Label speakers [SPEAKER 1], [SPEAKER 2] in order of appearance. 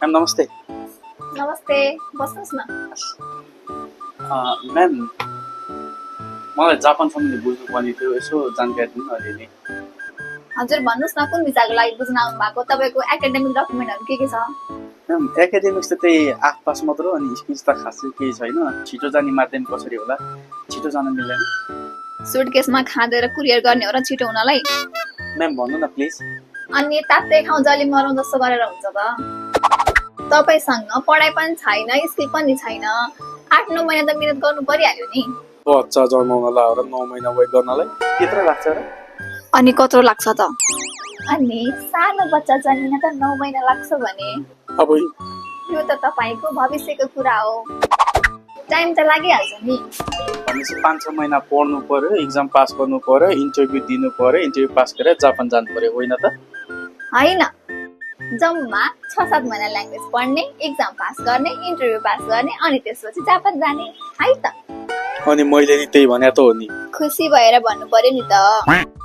[SPEAKER 1] Ma'am नमस्ते।
[SPEAKER 2] नमस्ते, बस्नुहोस् न।
[SPEAKER 1] मैम मलाई जापान सम्बन्धी बुझ्नुपर्ने थियो, यसो जानकारी दिनु अलिअलि।
[SPEAKER 2] हजुर भन्नुहोस् न, कुन भिजाको लागि बुझ्न आउनु भएको? तपाईँको एकाडेमिक डकुमेन्टहरू के छ?
[SPEAKER 1] मैम एकाडेमिक्स त त्यही आसपास मात्र हो, अनि स्किल्स त खासै केही छैन। छिटो जाने माध्यम कसरी होला? छिटो जान मिल्दैन?
[SPEAKER 2] सुटकेसमा खाँदेर कुरियर गर्ने हो र छिटो हुनलाई?
[SPEAKER 1] मैम भन्नु न प्लिज।
[SPEAKER 2] अनि तातै खाउँ जली मरौँ जस्तो गरेर हुन्छ त? तपाईँसँग पढाइ पनि छैन, स्किल पनि छैन, 8-9 महिना त मिहिनेत गर्नु परिहाल्यो नि।
[SPEAKER 1] बच्चा जन्माउनलाई हो र 9 महिना वेट गर्नलाई त्यत्रो लाग्छ र?
[SPEAKER 2] अनि कत्रो लाग्छ त? अनि सानो बच्चा जन्मिन त 9 महिना लाग्छ भने
[SPEAKER 1] अब
[SPEAKER 2] यो त तपाईँको भविष्यको कुरा हो। टाइम त लागिहाल्छ नि।
[SPEAKER 1] भनेपछि 5-6 महिना पढ्नु पर्यो, इक्जाम पास गर्नु पर्यो, इन्टरभ्यू दिनु पर्यो, इन्टरभ्यू पास गरेर जापान जानु पर्यो, होइन त?
[SPEAKER 2] होइन, जम्मा 6-7 महिना ल्याङ्ग्वेज पढ्ने, इक्जाम पास गर्ने, इन्टरभ्यू पास गर्ने, अनि त्यसपछि जापान जाने, है त?
[SPEAKER 1] अनि मैले नि त्यही भने त हो नि।
[SPEAKER 2] खुसी भएर भन्नु पर्यो नि त।